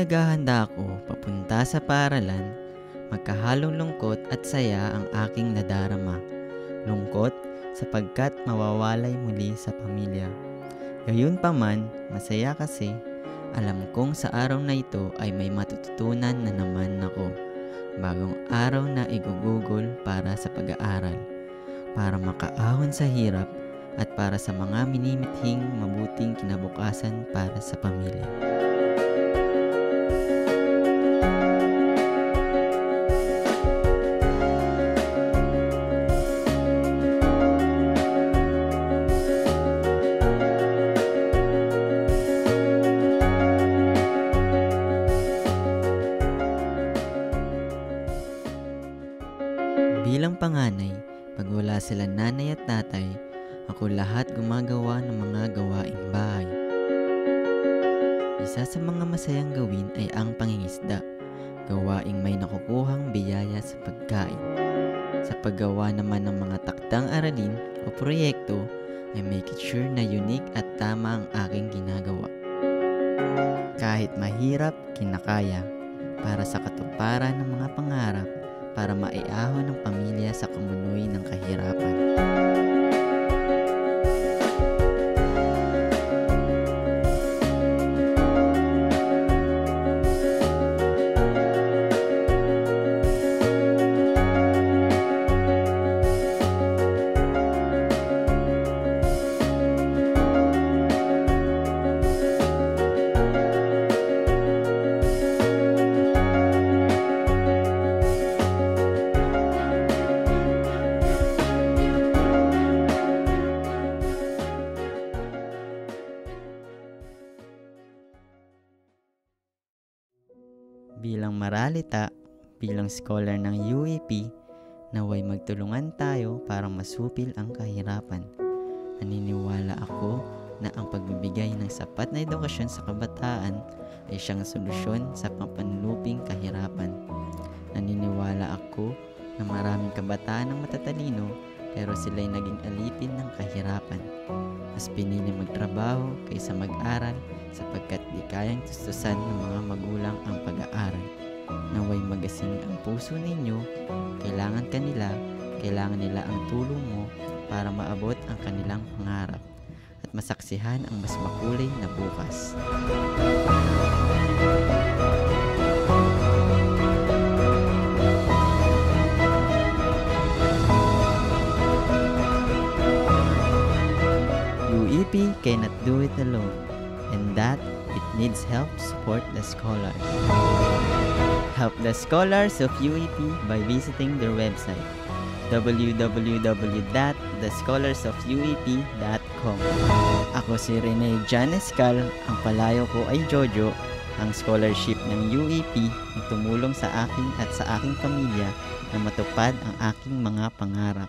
naghahanda ako papunta sa paaralan, magkahalong lungkot at saya ang aking nadarama. Lungkot sapagkat mawawalay muli sa pamilya. Gayunpaman, masaya kasi alam kong sa araw na ito ay may matututunan na naman ako. Bagong araw na igugugol para sa pag-aaral, para makaahon sa hirap at para sa mga minimithing mabuting kinabukasan para sa pamilya. Bilang panganay, pag wala sila nanay at tatay, ako lahat gumagawa ng mga gawaing bahay. Isa sa mga masayang gawin ay ang pangingisda, gawaing may nakukuhang biyaya sa pagkain. Sa paggawa naman ng mga takdang aralin o proyekto, ay make it sure na unique at tama ang aking ginagawa. Kahit mahirap, kinakaya, para sa katuparan ng mga pangarap, para maiahon ng pamilya sa kamunoy ng kahirapan. Bilang maralita, bilang scholar ng UAP, naway magtulungan tayo para masupil ang kahirapan. Naniniwala ako na ang pagbibigay ng sapat na edukasyon sa kabataan ay siyang solusyon sa papanluping kahirapan. Naniniwala ako na maraming kabataan ang matatalino pero sila'y naging alipin ng kahirapan. Mas pinili magtrabaho kaysa mag-aral sapagkat di kayang tustusan ng mga magulang ang pag-aaral. Naway magasing ang puso ninyo, kailangan nila ang tulong mo para maabot ang kanilang pangarap at masaksihan ang mas makulay na bukas. UEP cannot do it alone, and that it needs help to support the scholars. Help the scholars of UEP by visiting their website www.thescholarsofuep.com. Ako si Rene Jan Escal, ang palayo ko ay Jojo, ang scholarship ng UEP ang tumulong sa akin at sa aking pamilya na matupad ang aking mga pangarap.